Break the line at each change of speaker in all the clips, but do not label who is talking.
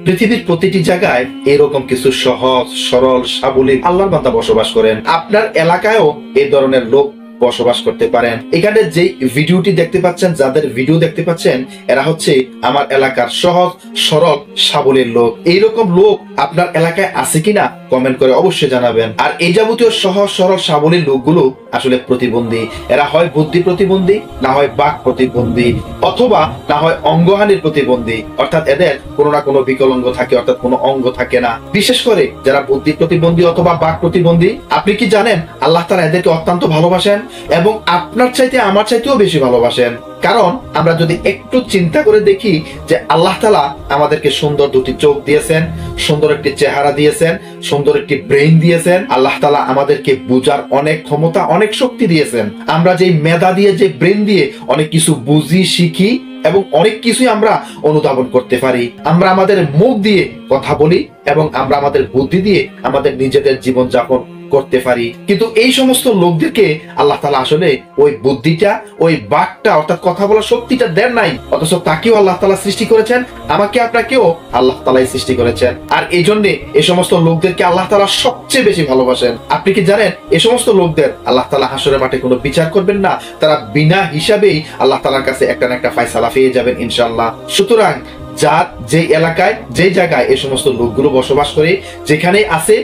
পৃথিবীর প্রতিটি জায়গায় এরকম কিছু সহজ সরল সাবলীল আল্লাহর বান্দা বসবাস করেন। আপনার এলাকায়ও এই ধরনের লোক বসবাস করতে পারেন। এখানে যে ভিডিওটি দেখতে পাচ্ছেন, যাদের ভিডিও দেখতে পাচ্ছেন, এরা হচ্ছে আমার এলাকার সহজ সরল সাবলীল লোক। এইরকম লোক আপনার এলাকায় আছে কিনা কমেন্ট করে অবশ্যই জানাবেন। আর এই যাবতীয় সহজ সরল সাবলীল লোকগুলো আসলে প্রতিবন্ধী। এরা হয় বুদ্ধি প্রতিবন্ধী, না হয় বাক প্রতিবন্ধী, অথবা না হয় অঙ্গহানির প্রতিবন্ধী। অর্থাৎ এদের কোনো না কোনো বিকলাঙ্গ থাকে, অর্থাৎ কোনো অঙ্গ থাকে না। বিশেষ করে যারা বুদ্ধি প্রতিবন্ধী অথবা বাক প্রতিবন্ধী, আপনি কি জানেন আল্লাহ তাআলা এদেরকে অত্যন্ত ভালোবাসেন এবং আপনার চাইতে আমার চাইতেও বেশি ভালোবাসেন। কারণ আমরা যদি একটু চিন্তা করে দেখি যে আল্লাহ তাআলা আমাদেরকে সুন্দর দুটি চোখ দিয়েছেন, সুন্দর একটি চেহারা দিয়েছেন, সুন্দর একটি ব্রেইন দিয়েছেন। আল্লাহ তাআলা আমাদেরকে বুঝার অনেক ক্ষমতা, অনেক শক্তি দিয়েছেন। আমরা যে মেধা দিয়ে, যে ব্রেইন দিয়ে অনেক কিছু বুঝি, শিখি এবং অনেক কিছুই আমরা অনুধাবন করতে পারি। আমরা আমাদের মুখ দিয়ে কথা বলি এবং আমরা আমাদের বুদ্ধি দিয়ে আমাদের নিজেদের জীবন যাপন করতে পারি। কিন্তু এই সমস্ত লোকদেরকে আল্লাহ তাআলা আসলে ওই বুদ্ধিটা, ওই বাকটা অর্থাৎ কথা বলার শক্তিটা দেন নাই। অথচ তাকেও আল্লাহ তাআলা সৃষ্টি করেছেন, আমাকে আপনাকেও আল্লাহ তাআলাই সৃষ্টি করেছেন। আর এই জন্য এই সমস্ত লোকদেরকে আল্লাহ তাআলা সবচেয়ে বেশি ভালোবাসেন। আপনি কি জানেন এই সমস্ত লোকদের আল্লাহ তাআলা হাসরের মাঠে কোনো বিচার করবেন না, তারা বিনা হিসাবেই আল্লাহ তাআলার কাছে একটা না একটা ফায়সালা পেয়ে যাবেন ইনশাআল্লাহ। সুতরাং যার যে এলাকায়, যে জায়গায় এই সমস্ত লোকগুলো বসবাস করে, যেখানে আছে,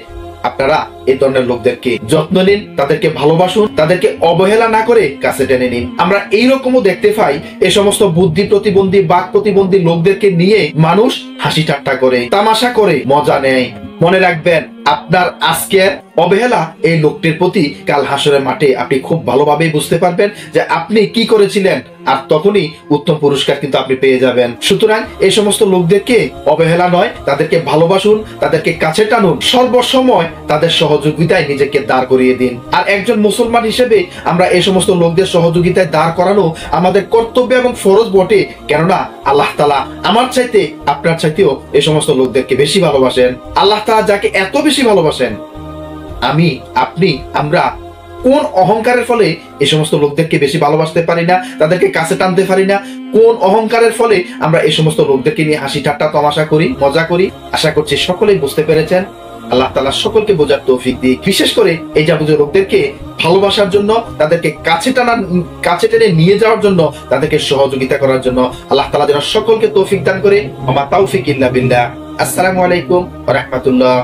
আপনারা এই ধরনের লোকদেরকে যত্ন নিন, তাদেরকে ভালোবাসুন, তাদেরকে অবহেলা না করে কাছে টেনে নিন। আমরা এইরকমও দেখতে পাই এই সমস্ত বুদ্ধি প্রতিবন্ধী, বাক প্রতিবন্ধী লোকদেরকে নিয়ে মানুষ হাসি ঠাট্টা করে, তামাশা করে, মজা নেয়। মনে রাখবেন, আপনার আজকের অবহেলা এই লোকটির প্রতি কাল হাসরের মাঠে আপনি খুব ভালোভাবেই বুঝতে পারবেন যে আপনি কি করেছিলেন, আর তখনই উত্তম পুরস্কার কিন্তু আপনি পেয়ে যাবেন। সুতরাং এই সমস্ত লোকদেরকে অবহেলা নয়, তাদেরকে ভালোবাসুন, তাদেরকে কাছে টানুন, সর্বসময় তাদের সহযোগিতায় নিজেকে দাঁড় করিয়ে দিন। আর একজন মুসলমান হিসেবে আমরা এই সমস্ত লোকদের সহযোগিতায় দাঁড় করানো আমাদের কর্তব্য এবং ফরজ বটে। কেননা আল্লাহ তাআলা আমার চাইতে, আপনার চাইতেও এই সমস্ত লোকদেরকে বেশি ভালোবাসেন। আল্লাহ তাআলা যাকে এত বেশি ভালোবাসেন, আমি, আপনি, আমরা কোন অহংকারের ফলে এই সমস্ত লোকদেরকে বেশি ভালোবাসতে পারি না, তাদেরকে কাছে টানতে পারি না? কোন অহংকারের ফলে আমরা এই সমস্ত লোকদেরকে নিয়ে হাসি ঠাট্টা তামাশা করি, মজা করি? আশা করছি সকলেই বুঝতে পেরেছেন। আল্লাহ তাআলা সকলকে বোঝার তৌফিক দিক। বিশেষ করে এই যাবতীয় লোকদেরকে ভালোবাসার জন্য, তাদেরকে কাছে টেনে নিয়ে যাওয়ার জন্য, তাদেরকে সহযোগিতা করার জন্য আল্লাহ তাআলা যেন সকলকে তৌফিক দান করে। ওয়া মা তাওফিক ইল্লা বিল্লাহ। আসসালামু আলাইকুম ওয়া রাহমাতুল্লাহ।